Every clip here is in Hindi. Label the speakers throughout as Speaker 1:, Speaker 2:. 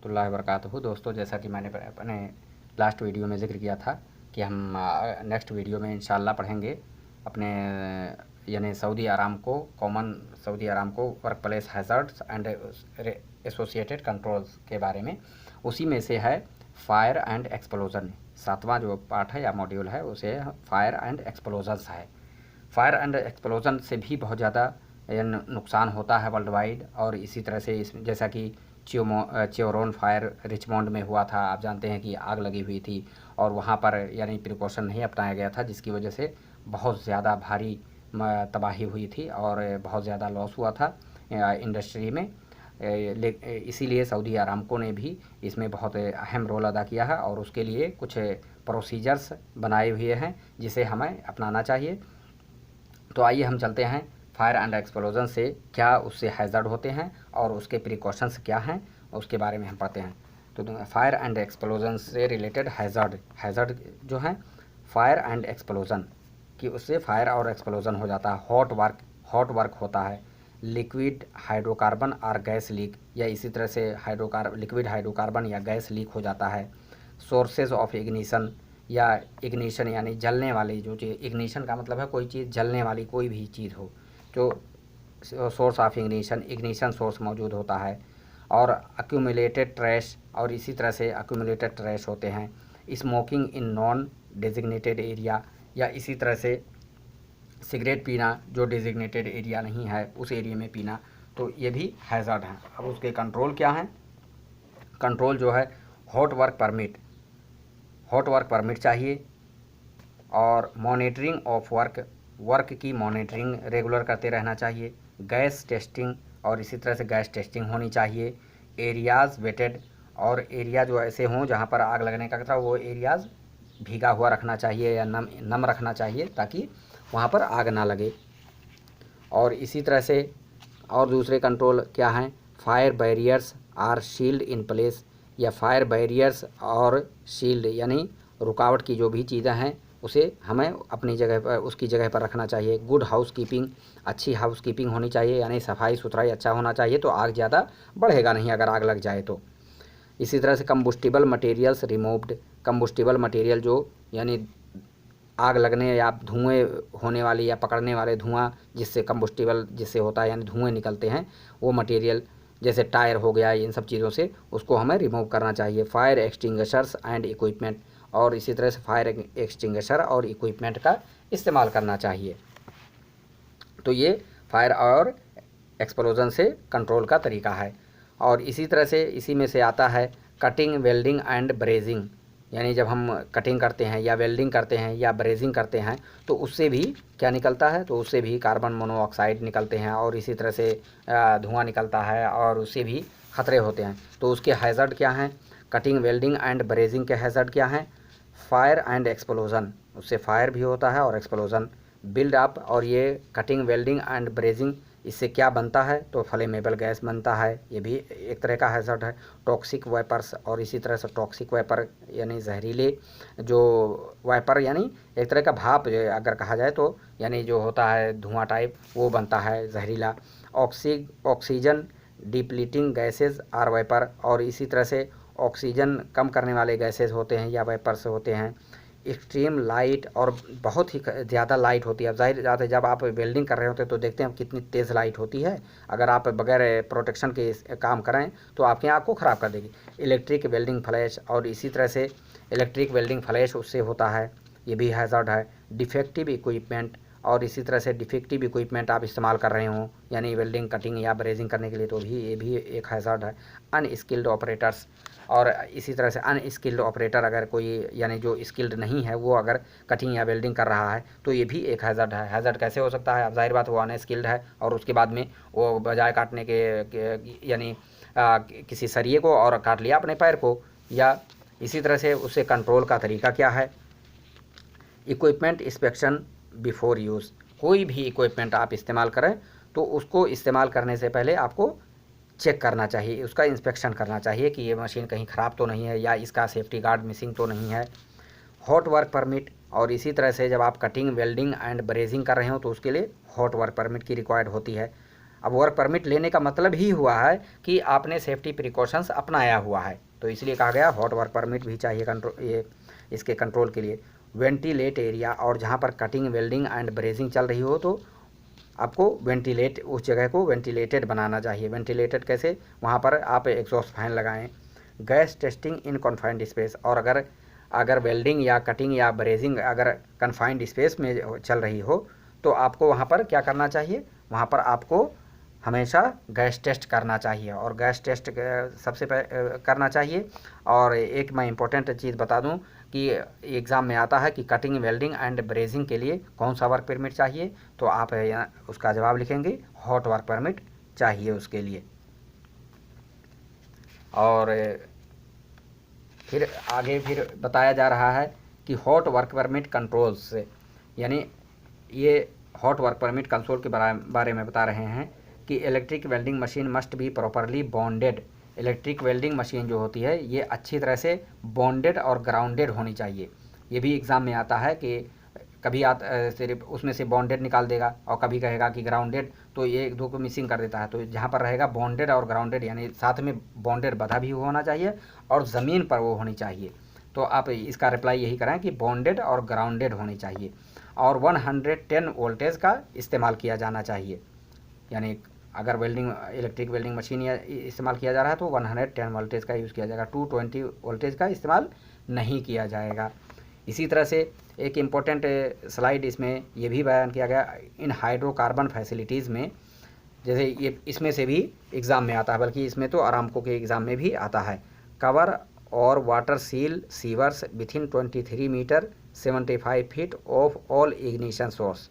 Speaker 1: वरहमतुल्लाहि वबरकातुहू। दोस्तों, जैसा कि मैंने अपने लास्ट वीडियो में ज़िक्र किया था कि हम नेक्स्ट वीडियो में इंशाल्लाह पढ़ेंगे अपने यानी Saudi Aramco work place hazards and associated controls के बारे में। उसी में से है फायर एंड एक्सप्लोज़न। 7वां जो पार्ट है या मॉड्यूल है उसे फायर एंड एक्सप्लोजन्स है। फायर एंड एक्सप्लोज़न से भी बहुत ज़्यादा नुकसान होता है वर्ल्ड वाइड। और इसी तरह से इस जैसा कि चियोरोन फायर रिचमोंड में हुआ था, आप जानते हैं कि आग लगी हुई थी और वहाँ पर यानी प्रिकॉशन नहीं अपनाया गया था, जिसकी वजह से बहुत ज़्यादा भारी तबाही हुई थी और बहुत ज़्यादा लॉस हुआ था इंडस्ट्री में। इसीलिए सऊदी अरामको ने भी इसमें बहुत अहम रोल अदा किया है और उसके लिए कुछ प्रोसीजर्स बनाए हुए हैं जिसे हमें अपनाना चाहिए। तो आइए हम चलते हैं फायर एंड एक्सप्लोजन से क्या उससे हैज़र्ड होते हैं और उसके प्रिकॉशंस क्या हैं उसके बारे में हम पढ़ते हैं। तो फायर एंड एक्सप्लोजन से रिलेटेड हैज़र्ड जो हैं फायर एंड एक्सप्लोजन कि उससे फायर और एक्सप्लोजन हो जाता है। हॉट वर्क होता है, लिक्विड हाइड्रोकार्बन और गैस लीक, या इसी तरह से लिक्विड हाइड्रोकार्बन या गैस लीक हो जाता है। सोर्सेज ऑफ इग्निशन या इग्निशन यानी जलने वाली जो चीज़, इग्निशन का मतलब है कोई चीज़ जलने वाली कोई भी चीज़ हो, जो सोर्स ऑफ इग्निशन सोर्स मौजूद होता है। और अक्यूमुलेटेड ट्रैश, और इसी तरह से अक्यूमुलेटेड ट्रैश होते हैं। Smoking in non designated area, या इसी तरह से सिगरेट पीना जो डेजिग्नेटेड एरिया नहीं है उस एरिया में पीना, तो ये भी हैज़र्ड हैं। अब उसके कंट्रोल क्या हैं? कंट्रोल जो है हॉट वर्क परमिट चाहिए और मॉनिटरिंग ऑफ वर्क की मॉनिटरिंग रेगुलर करते रहना चाहिए। गैस टेस्टिंग, और इसी तरह से गैस टेस्टिंग होनी चाहिए। एरियाज़ वेटेड, और एरिया जो ऐसे हों जहाँ पर आग लगने का खतरा, वो एरियाज़ भीगा हुआ रखना चाहिए या नम रखना चाहिए ताकि वहाँ पर आग ना लगे। और इसी तरह से और दूसरे कंट्रोल क्या हैं? Fire barriers or shield in place, या फायर बैरियर्स और शील्ड यानी रुकावट की जो भी चीज़ें हैं उसे हमें अपनी जगह पर, उसकी जगह पर रखना चाहिए। गुड हाउसकीपिंग, अच्छी हाउसकीपिंग होनी चाहिए, यानी सफाई सुथराई अच्छा होना चाहिए, तो आग ज़्यादा बढ़ेगा नहीं अगर आग लग जाए तो। इसी तरह से कंबुस्टिबल मटेरियल्स रिमूव्ड, कंबुस्टिबल मटेरियल जो यानी आग लगने या धुएँ होने वाली या पकड़ने वाले धुआं जिससे कंबुस्टिबल जिससे होता है यानी धुएँ निकलते हैं, वो मटेरियल जैसे टायर हो गया, इन सब चीज़ों से उसको हमें रिमूव करना चाहिए। फायर एक्सटिंग्विशर्स एंड इक्विपमेंट, और इसी तरह से फायर एक्सटिंग्विशर और इक्विपमेंट का इस्तेमाल करना चाहिए। तो ये फायर और एक्सप्लोजन से कंट्रोल का तरीका है। और इसी तरह से इसी में से आता है कटिंग, वेल्डिंग एंड ब्रेजिंग, यानी जब हम कटिंग करते हैं या वेल्डिंग करते हैं या ब्रेजिंग करते हैं तो उससे भी क्या निकलता है? तो उससे भी कार्बन मोनोऑक्साइड निकलते हैं और इसी तरह से धुआं निकलता है और उससे भी खतरे होते हैं। तो उसके हैज़र्ड क्या हैं? कटिंग, वेल्डिंग एंड ब्रेजिंग के हैज़र्ड क्या हैं? फायर एंड एक्सप्लोजन, उससे फायर भी होता है और एक्सप्लोजन। बिल्ड अप, और ये कटिंग, वेल्डिंग एंड ब्रेजिंग इससे क्या बनता है? तो फ्लेमेबल गैस बनता है, ये भी एक तरह का हैज़र्ड है। टॉक्सिक वेपर्स, और इसी तरह से टॉक्सिक वेपर यानी जहरीले जो वेपर यानी एक तरह का भाप अगर कहा जाए तो, यानी जो होता है धुआं टाइप, वो बनता है जहरीला। Oxygen depleting gases or vapour, और इसी तरह से ऑक्सीजन कम करने वाले गैसेज होते हैं या वेपर्स होते हैं। एक्सट्रीम लाइट, और बहुत ही ज़्यादा लाइट होती है। अब जाहिर बात है जब आप वेल्डिंग कर रहे होते हैं तो देखते हैं कितनी तेज़ लाइट होती है, अगर आप बगैर प्रोटेक्शन के काम करें तो आपकी आँख को ख़राब कर देगी। इलेक्ट्रिक वेल्डिंग फ्लैश, और इसी तरह से इलेक्ट्रिक वेल्डिंग फ्लैश उससे होता है, ये भी हैज़र्ड है। डिफेक्टिव इक्विपमेंट, और इसी तरह से डिफेक्टिव इक्विपमेंट आप इस्तेमाल कर रहे हों यानी वेल्डिंग, कटिंग या ब्रेजिंग करने के लिए, तो भी ये भी एक हैज़र्ड है। अनस्किल्ड ऑपरेटर्स, और इसी तरह से अनस्किल्ड ऑपरेटर अगर कोई यानी जो स्किल्ड नहीं है वो अगर कटिंग या वेल्डिंग कर रहा है तो ये भी एक हैज़र्ड है। हैज़र्ड कैसे हो सकता है? अब जाहिर बात वो अनस्किल्ड है और उसके बाद में वो बजाय काटने के यानी किसी सरिये को और काट लिया अपने पैर को, या इसी तरह से उससे कंट्रोल का तरीका क्या है? इक्विपमेंट इंस्पेक्शन बिफोर यूज़, कोई भी इक्विपमेंट आप इस्तेमाल करें तो उसको इस्तेमाल करने से पहले आपको चेक करना चाहिए, उसका इंस्पेक्शन करना चाहिए कि ये मशीन कहीं ख़राब तो नहीं है या इसका सेफ्टी गार्ड मिसिंग तो नहीं है। हॉट वर्क परमिट, और इसी तरह से जब आप कटिंग, वेल्डिंग एंड ब्रेजिंग कर रहे हो तो उसके लिए हॉट वर्क परमिट की रिक्वायर्ड होती है। अब वर्क परमिट लेने का मतलब ही हुआ है कि आपने सेफ्टी प्रिकॉशंस अपनाया हुआ है, तो इसलिए कहा गया हॉट वर्क परमिट भी चाहिए कंट्रोल, ये इसके कंट्रोल के लिए। वेंटिलेट एरिया, और जहाँ पर कटिंग वेल्डिंग एंड ब्रेजिंग चल रही हो तो आपको वेंटिलेट, उस जगह को वेंटिलेटेड बनाना चाहिए। वेंटिलेटेड कैसे, वहाँ पर आप एग्जॉस्ट फैन लगाएं। Gas testing in confined space, और अगर वेल्डिंग या कटिंग या ब्रेजिंग अगर कन्फाइंड स्पेस में चल रही हो तो आपको वहाँ पर क्या करना चाहिए, वहाँ पर आपको हमेशा गैस टेस्ट करना चाहिए, और गैस टेस्ट सबसे करना चाहिए। और एक मैं इम्पोर्टेंट चीज़ बता दूं कि एग्ज़ाम में आता है कि कटिंग वेल्डिंग एंड ब्रेजिंग के लिए कौन सा वर्क परमिट चाहिए, तो आप उसका जवाब लिखेंगे हॉट वर्क परमिट चाहिए उसके लिए। और फिर आगे फिर बताया जा रहा है कि हॉट वर्क परमिट कंट्रोल्स, यानी ये हॉट वर्क परमिट कंट्रोल के बारे में बता रहे हैं कि electric welding machine must be properly bonded. Electric welding machine जो होती है ये अच्छी तरह से बॉन्डेड और ग्राउंडेड होनी चाहिए। ये भी एग्ज़ाम में आता है कि कभी सिर्फ उसमें से बॉन्डेड निकाल देगा और कभी कहेगा कि ग्राउंडेड, तो ये एक दो को मिसिंग कर देता है। तो जहाँ पर रहेगा बॉन्डेड और ग्राउंडेड, यानी साथ में बॉन्डेड बधा भी होना चाहिए और ज़मीन पर वो होनी चाहिए, तो आप इसका रिप्लाई यही करें कि बॉन्डेड और ग्राउंडेड होनी चाहिए। और 110 वोल्टेज का इस्तेमाल किया जाना चाहिए, यानी अगर इलेक्ट्रिक वेल्डिंग मशीन इस्तेमाल किया जा रहा है तो 110 वोल्टेज का यूज़ किया जाएगा, 220 वोल्टेज का इस्तेमाल नहीं किया जाएगा। इसी तरह से एक इम्पोर्टेंट स्लाइड इसमें ये भी बयान किया गया इन हाइड्रोकार्बन फैसिलिटीज़ में, जैसे ये इसमें से भी एग्ज़ाम में आता है, बल्कि इसमें तो आरामको के एग्ज़ाम में भी आता है। कवर और water seal sewers within 23 metre 75 feet of all ignition source,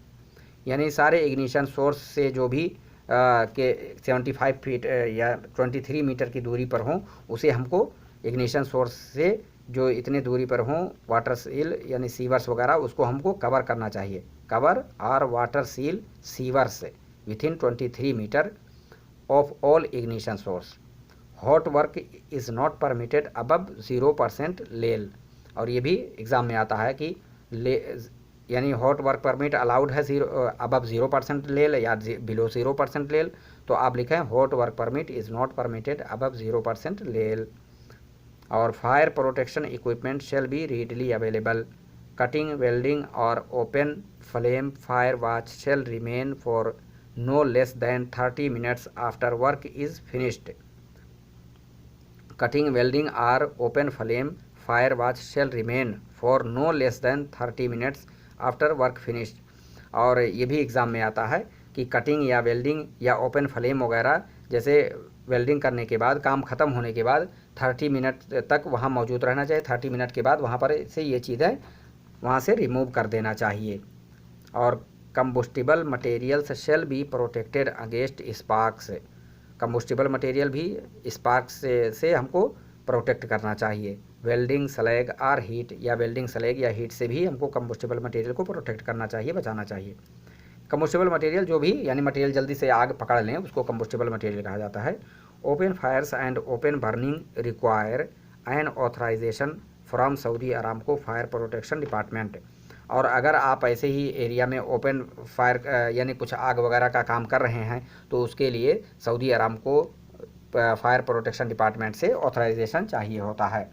Speaker 1: यानी सारे इग्निशन सोर्स से जो भी के 75 फीट या 23 मीटर की दूरी पर हों, उसे हमको इग्निशन सोर्स से जो इतने दूरी पर हों वाटर सील यानी सीवर्स वगैरह, उसको हमको कवर करना चाहिए। कवर और water seal sewers within 23 metre of all ignition source. Hot work is not permitted above 0% LEL, और ये भी एग्ज़ाम में आता है कि यानी हॉट वर्क परमिट अलाउड है अबव 0% लेल या बिलो 0% लेल, तो आप लिखें hot work permit is not permitted above 0% LEL. और fire protection equipment shall be readily available. Cutting welding और open flame fire watch shall remain for no less than 30 minutes after work is finished. Cutting, welding or open flame fire watch shall remain for no less than 30 minutes after work finished। और ये भी एग्ज़ाम में आता है कि कटिंग या वेल्डिंग या ओपन फ्लेम वगैरह, जैसे वेल्डिंग करने के बाद काम ख़त्म होने के बाद 30 मिनट तक वहाँ मौजूद रहना चाहिए। 30 मिनट के बाद वहाँ पर से ये चीज़ें वहाँ से रिमूव कर देना चाहिए। और combustible materials shall be protected against sparks. Combustible material भी स्पार्क्स से हमको प्रोटेक्ट करना चाहिए। वेल्डिंग स्लैग और हीट, या वेल्डिंग स्लैग या हीट से भी हमको कंबुस्टिबल मटेरियल को प्रोटेक्ट करना चाहिए, बचाना चाहिए। कंबुस्टिबल मटेरियल जो भी, यानी मटेरियल जल्दी से आग पकड़ लें, उसको कंबुस्टिबल मटेरियल कहा जाता है। Open fires and open burning require an authorisation from Saudi Aramco fire protection department. और अगर आप ऐसे ही एरिया में ओपन फायर यानी कुछ आग वगैरह का काम कर रहे हैं तो उसके लिए Saudi Aramco fire protection department से ऑथराइजेशन चाहिए होता है।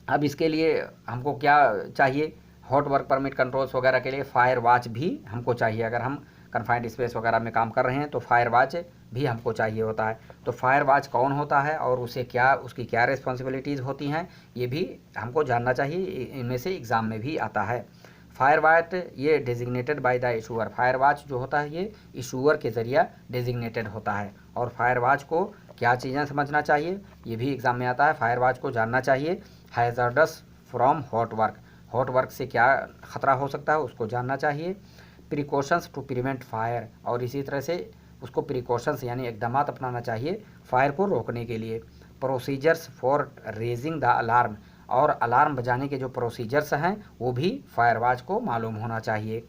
Speaker 1: अब इसके लिए हमको क्या चाहिए, हॉट वर्क परमिट कंट्रोल्स वगैरह के लिए फायर वॉच भी हमको चाहिए। अगर हम कन्फाइंड स्पेस वगैरह में काम कर रहे हैं तो फायर वॉच भी हमको चाहिए होता है। तो फायर वॉच कौन होता है और उसकी क्या रिस्पॉन्सिबिलिटीज़ होती हैं, ये भी हमको जानना चाहिए, इनमें से एग्ज़ाम में भी आता है। फायर वॉच ये designated by the issuer, fire watch जो होता है ये इशूअर के ज़रिए डेजिग्नेटेड होता है। और फायर वॉच को क्या चीज़ें समझना चाहिए, ये भी एग्ज़ाम में आता है। फायर वॉच को जानना चाहिए hazardous from hot work, hot work से क्या ख़तरा हो सकता है उसको जानना चाहिए। प्रिकॉशंस टू प्रिवेंट फायर, और इसी तरह से उसको प्रिकॉशंस यानी इकदामात अपनाना चाहिए फायर को रोकने के लिए। Procedures for raising the alarm, और अलार्म बजाने के जो प्रोसीजर्स हैं वो भी फायर वॉच को मालूम होना चाहिए।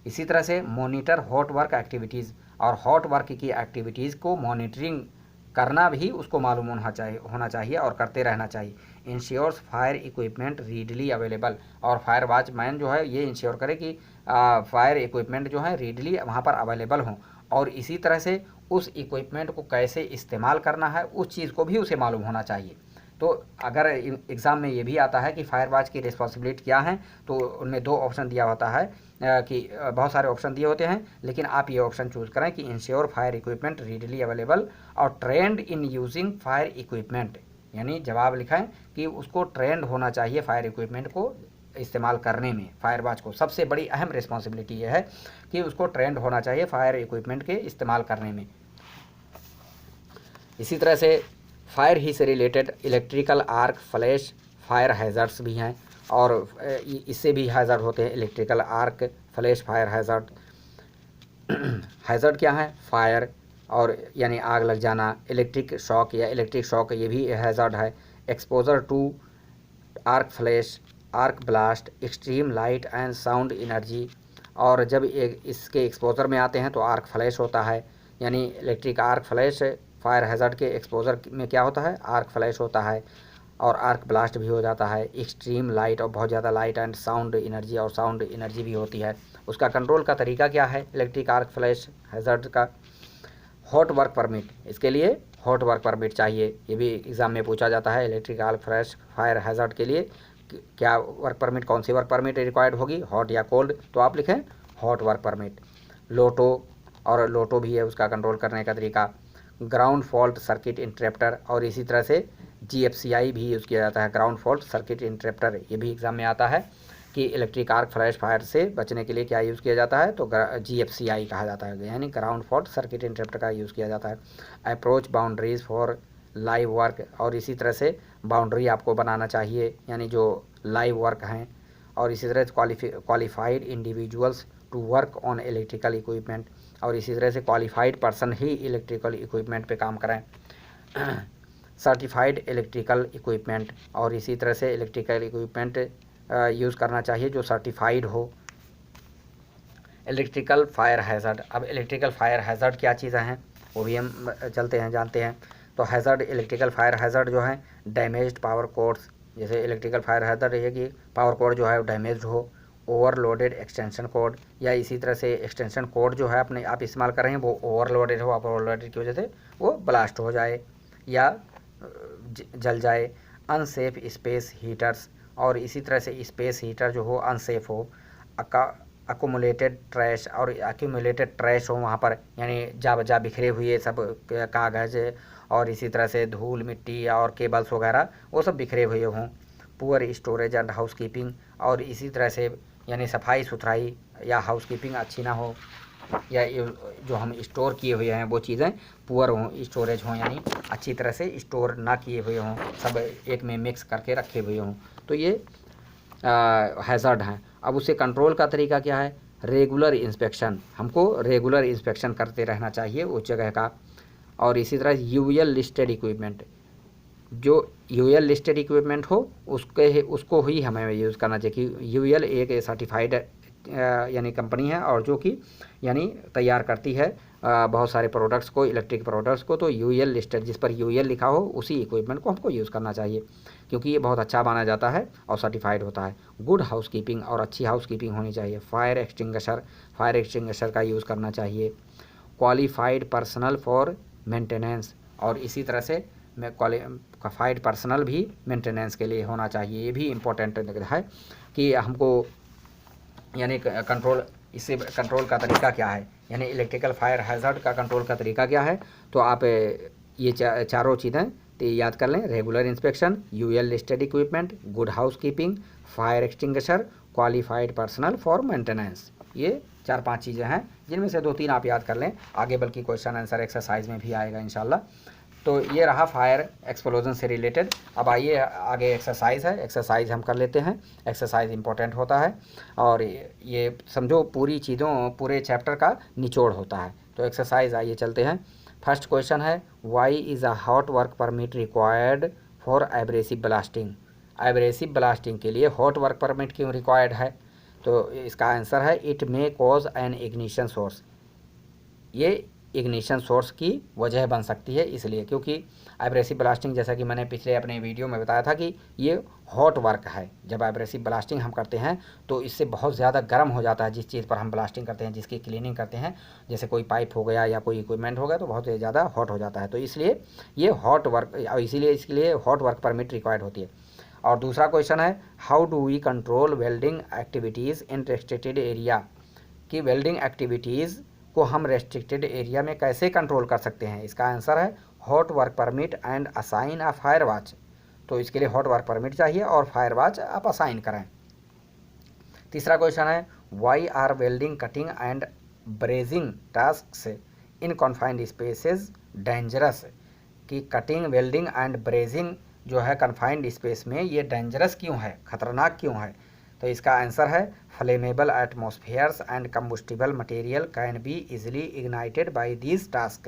Speaker 1: इसी तरह से मॉनिटर हॉट वर्क एक्टिविटीज़, और हॉट वर्क की एक्टिविटीज़ को मॉनिटरिंग करना भी उसको मालूम होना चाहिए और करते रहना चाहिए। Ensures fire equipment readily available, और फायर वॉचमैन जो है ये इंश्योर करे कि फायर इक्विपमेंट जो है रीडली वहाँ पर अवेलेबल हों और इसी तरह से उस इक्विपमेंट को कैसे इस्तेमाल करना है उस चीज़ को भी उसे मालूम होना चाहिए। तो अगर एग्ज़ाम में ये भी आता है कि फायर वॉच की रिस्पॉन्सिबिलिटी क्या है, तो उनमें 2 ऑप्शन दिया होता है कि बहुत सारे ऑप्शन दिए होते हैं, लेकिन आप ये ऑप्शन चूज़ करें कि ensure fire equipment readily available और trained in using fire equipment, यानी जवाब लिखें कि उसको ट्रेंड होना चाहिए फायर इक्विपमेंट को इस्तेमाल करने में। फायर वॉच को सबसे बड़ी अहम रिस्पॉन्सिबिलिटी ये है कि उसको ट्रेंड होना चाहिए फायर इक्विपमेंट के इस्तेमाल करने में। इसी तरह से फायर ही से related electrical arc flash fire hazards भी हैं, और इससे भी हैज़र्ड होते हैं। Electrical arc flash fire hazard, hazard क्या है? फायर और यानी आग लग जाना। इलेक्ट्रिक शॉक या इलेक्ट्रिक शॉक ये भी हैज़र्ड है। Exposure to arc flash, arc blast, extreme light and sound energy, और जब इसके एक्सपोजर में आते हैं तो आर्क फ्लैश होता है, यानी electric arc flash fire hazard के एक्सपोजर में क्या होता है? आर्क फ्लैश होता है, और आर्क ब्लास्ट भी हो जाता है। एक्सट्रीम लाइट और बहुत ज़्यादा लाइट एंड साउंड एनर्जी, और साउंड एनर्जी भी होती है। उसका कंट्रोल का तरीका क्या है इलेक्ट्रिक आर्क फ्लैश हैज़र्ड का? हॉट वर्क परमिट, इसके लिए हॉट वर्क परमिट चाहिए। ये भी एग्ज़ाम में पूछा जाता है। Electric arc flash fire hazard के लिए क्या वर्क परमिट, कौन सी वर्क परमिट रिक्वायर्ड होगी, हॉट या कोल्ड? तो आप लिखें हॉट वर्क परमिट। लोटो, और लोटो भी है उसका कंट्रोल करने का तरीका। ग्राउंड फॉल्ट सर्किट इंटरप्टर, और इसी तरह से GFCI भी यूज़ किया जाता है, ग्राउंड फॉल्ट सर्किट इंटरप्टर। ये भी एग्ज़ाम में आता है कि इलेक्ट्रिक आर्क फ्लैश फायर से बचने के लिए क्या यूज़ किया जाता है, तो GFCI कहा जाता है, यानी ग्राउंड फॉल्ट सर्किट इंटरप्टर का यूज़ किया जाता है। Approach boundaries for live work, और इसी तरह से बाउंड्री आपको बनाना चाहिए, यानी जो लाइव वर्क हैं। और इसी तरह से qualified individuals to work on electrical equipment, और इसी तरह से क्वालिफाइड पर्सन ही इलेक्ट्रिकल इक्विपमेंट पे काम करें। सर्टिफाइड इलेक्ट्रिकल इक्विपमेंट, और इसी तरह से इलेक्ट्रिकल इक्विपमेंट यूज़ करना चाहिए जो सर्टिफाइड हो। इलेक्ट्रिकल फायर हैज़र्ड, अब इलेक्ट्रिकल फायर हैज़र्ड क्या चीज़ें हैं वो भी हम चलते हैं जानते हैं। तो हैज़र्ड, इलेक्ट्रिकल फायर हैज़र्ड जो है डैमेज्ड पावर कोड्स, जैसे इलेक्ट्रिकल फायर हैज़र्ड है कि पावर कोड जो है वो डैमेज्ड हो, ओवरलोडेड एक्सटेंशन कोड, या इसी तरह से एक्सटेंशन कोड जो है अपने आप इस्तेमाल कर रहे हैं वो ओवरलोडेड हो, ओवरलोडेड की वजह से वो ब्लास्ट हो जाए या जल जाए। अनसेफ स्पेस हीटर्स, और इसी तरह से स्पेस हीटर जो हो अनसेफ हो। अक्यूमुलेटेड ट्रैश, और अक्यूमुलेटेड ट्रैश हो वहाँ पर, यानी जा बजा बिखरे हुए सब कागज़ और इसी तरह से धूल मिट्टी और केबल्स वगैरह वो सब बिखरे हुए हों। Poor storage and house keeping, और इसी तरह से यानी सफाई सुथराई या हाउस कीपिंग अच्छी ना हो, या जो हम स्टोर किए हुए हैं वो चीज़ें पुअर हों, स्टोरेज हों, यानी अच्छी तरह से स्टोर ना किए हुए हों, सब एक में मिक्स करके रखे हुए हों, तो ये हैज़र्ड हैं। अब उसे कंट्रोल का तरीका क्या है? रेगुलर इंस्पेक्शन, हमको रेगुलर इंस्पेक्शन करते रहना चाहिए उस जगह का। और इसी तरह UL लिस्टेड इक्विपमेंट, जो UL लिस्टेड इक्विपमेंट हो उसको ही हमें यूज़ करना चाहिए कि UL एक सर्टिफाइड यानी कंपनी है, और जो कि यानी तैयार करती है बहुत सारे प्रोडक्ट्स को, इलेक्ट्रिक प्रोडक्ट्स को, तो UL लिस्टेड, जिस पर UL लिखा हो उसी इक्विपमेंट को हमको यूज़ करना चाहिए, क्योंकि ये बहुत अच्छा माना जाता है और सर्टिफाइड होता है। गुड हाउस कीपिंग, और अच्छी हाउस कीपिंग होनी चाहिए। फायर एक्सटिंग्विशर का यूज़ करना चाहिए। क्वालिफाइड पर्सनल फॉर मेंटेनेंस, और इसी तरह से क्वालिफाइड पर्सनल भी मेंटेनेंस के लिए होना चाहिए। ये भी इम्पोर्टेंट है कि हमको यानी कंट्रोल, इससे कंट्रोल का तरीका क्या है, यानी इलेक्ट्रिकल फायर हैज़र्ड का कंट्रोल का तरीका क्या है, तो आप ये चारों चीज़ें तो याद कर लें। Regular inspection, UL listed equipment, good house keeping, fire extinguisher, qualified personnel for maintenance, ये 4-5 चीज़ें हैं जिनमें से 2-3 आप याद कर लें, आगे बल्कि क्वेश्चन आंसर एक्सरसाइज में भी आएगा इंशाल्लाह। तो ये रहा फायर एक्सप्लोजन से रिलेटेड। अब आइए आगे एक्सरसाइज है, एक्सरसाइज हम कर लेते हैं। एक्सरसाइज इंपॉर्टेंट होता है और ये समझो पूरी चीज़ों, पूरे चैप्टर का निचोड़ होता है। तो एक्सरसाइज आइए चलते हैं। फर्स्ट क्वेश्चन है, why is a hot work permit required for abrasive blasting. Abrasive blasting के लिए हॉट वर्क परमिट क्यों रिक्वायर्ड है? तो इसका आंसर है, it may cause an ignition source. ये इग्निशन सोर्स की वजह बन सकती है, इसलिए क्योंकि एब्रेसिव ब्लास्टिंग जैसा कि मैंने पिछले अपने वीडियो में बताया था कि ये हॉट वर्क है। जब एब्रेसिव ब्लास्टिंग हम करते हैं तो इससे बहुत ज़्यादा गर्म हो जाता है जिस चीज़ पर हम ब्लास्टिंग करते हैं, जिसकी क्लीनिंग करते हैं, जैसे कोई पाइप हो गया या कोई इक्विपमेंट हो गया तो बहुत ज़्यादा हॉट हो जाता है। तो इसलिए ये हॉट वर्क, इसीलिए इसके लिए हॉट वर्क परमिट रिक्वायर्ड होती है। और दूसरा क्वेश्चन है, how do we control welding activities in restricted area, कि वेल्डिंग एक्टिविटीज़ को हम रेस्ट्रिक्टेड एरिया में कैसे कंट्रोल कर सकते हैं। इसका आंसर है hot work permit and assign a fire watch. तो इसके लिए हॉट वर्क परमिट चाहिए और फायर वॉच आप असाइन करें। तीसरा क्वेश्चन है, why are welding, cutting and brazing tasks in confined spaces dangerous, कि कटिंग, वेल्डिंग एंड ब्रेजिंग जो है कन्फाइंड स्पेस में ये डेंजरस क्यों है, खतरनाक क्यों है। तो इसका आंसर है flammable atmospheres and combustible material can be easily ignited by these task,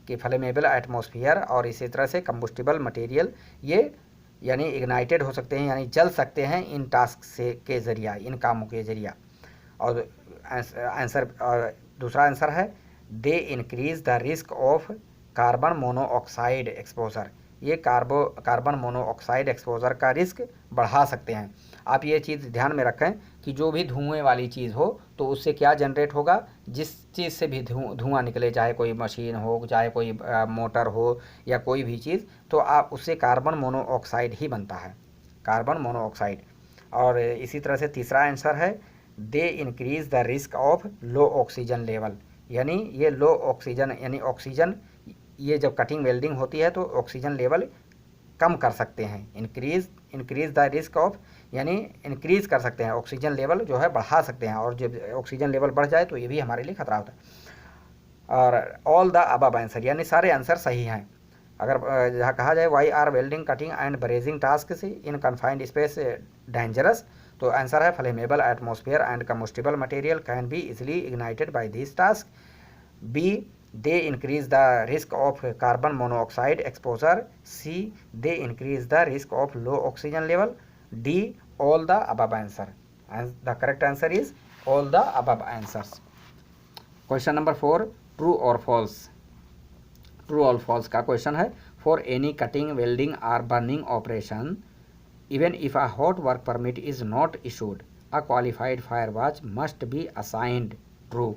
Speaker 1: कि फ्लेमेबल एटमॉस्फेयर और इसी तरह से कंबुस्टिबल मटेरियल ये यानी इग्नाइटेड हो सकते हैं, यानी जल सकते हैं इन टास्क से के ज़रिया, इन कामों के ज़रिया। और आंसर दूसरा आंसर है they increase the risk of carbon monoxide exposure, ये कार्बन मोनोऑक्साइड एक्सपोजर का रिस्क बढ़ा सकते हैं। आप ये चीज़ ध्यान में रखें कि जो भी धुएं वाली चीज़ हो तो उससे क्या जनरेट होगा, जिस चीज़ से भी धुआं निकले, चाहे कोई मशीन हो, चाहे कोई मोटर हो या कोई भी चीज़, तो आप उससे कार्बन मोनोऑक्साइड ही बनता है, कार्बन मोनोऑक्साइड। और इसी तरह से तीसरा आंसर है they increase the risk of low oxygen level, यानी ये लो ऑक्सीजन यानी ऑक्सीजन, ये जब कटिंग वेल्डिंग होती है तो ऑक्सीजन लेवल कम कर सकते हैं। इंक्रीज द रिस्क ऑफ यानी इंक्रीज कर सकते हैं, ऑक्सीजन लेवल जो है बढ़ा सकते हैं, और जब ऑक्सीजन लेवल बढ़ जाए तो ये भी हमारे लिए खतरा होता है। और ऑल द अबव आंसर यानी सारे आंसर सही हैं। अगर जहाँ कहा जाए why are welding, cutting and brazing task से इन कन्फाइंड स्पेस डेंजरस, तो आंसर है flammable atmosphere and combustible material can be easily ignited by this task. B, they increase the risk of carbon monoxide exposure. C, they increase the risk of low oxygen level. D, all the above answer. And the correct answer is all the above answers. Question number 4, true or false. True or false का क्वेश्चन है, for any cutting, welding or burning operation, even if a hot work permit is not issued, a qualified fire watch must be assigned. True,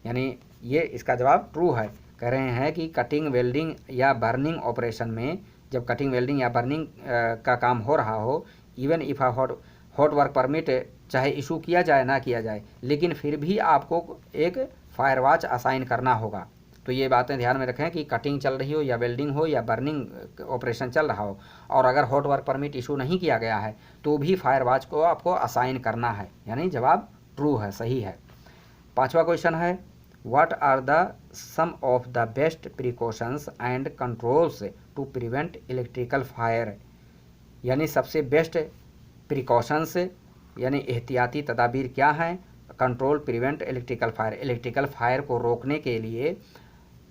Speaker 1: यानी ये इसका जवाब ट्रू है। कह रहे हैं कि कटिंग, वेल्डिंग या बर्निंग ऑपरेशन में, जब कटिंग, वेल्डिंग या बर्निंग का काम हो रहा हो, even if hot work permit चाहे इशू किया जाए ना किया जाए, लेकिन फिर भी आपको एक फायर वॉच असाइन करना होगा। तो ये बातें ध्यान में रखें कि कटिंग चल रही हो या वेल्डिंग हो या बर्निंग ऑपरेशन चल रहा हो, और अगर हॉट वर्क परमिट इशू नहीं किया गया है तो भी फायर वॉच को आपको असाइन करना है, यानी जवाब ट्रू है, सही है। पांचवा क्वेश्चन है, What are the some of the best precautions and controls to prevent electrical fire, यानी सबसे बेस्ट प्रिकॉशंस यानी एहतियाती तदाबीर क्या हैं, control prevent electrical fire, electrical fire को रोकने के लिए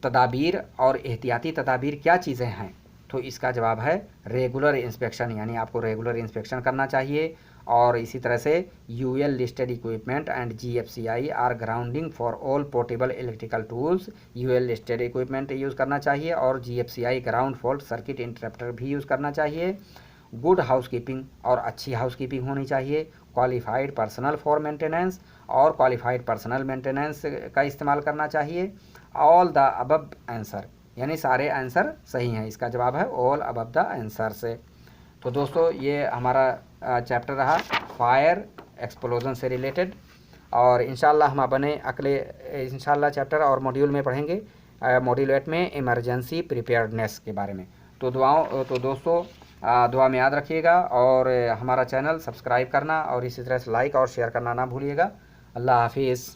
Speaker 1: तदाबीर और एहतियाती तदाबीर क्या चीज़ें हैं। तो इसका जवाब है रेगुलर इंस्पेक्शन, यानी आपको रेगुलर इंस्पेक्शन करना चाहिए। और इसी तरह से UL listed equipment and GFCI or grounding for all portable electrical tools, UL listed equipment use करना चाहिए और GFCI ground fault circuit interrupter भी यूज़ करना चाहिए। गुड हाउसकीपिंग और अच्छी हाउसकीपिंग होनी चाहिए। क्वालिफाइड पर्सनल फॉर मेंटेनेंस और क्वालिफाइड पर्सनल मेंटेनेंस का इस्तेमाल करना चाहिए। ऑल द अबव आंसर, यानी सारे आंसर सही हैं, इसका जवाब है ऑल अबव द आंसर से। तो दोस्तों ये हमारा चैप्टर रहा फायर एक्सप्लोजन से रिलेटेड, और इंशाल्लाह हम अपने अगले इंशाल्लाह चैप्टर और मॉड्यूल में पढ़ेंगे मॉड्यूल 8 में इमरजेंसी प्रिपेयर्डनेस के बारे में। तो दोस्तों दुआ में याद रखिएगा और हमारा चैनल सब्सक्राइब करना और इसी तरह से लाइक और शेयर करना ना भूलिएगा। अल्लाह हाफिज़।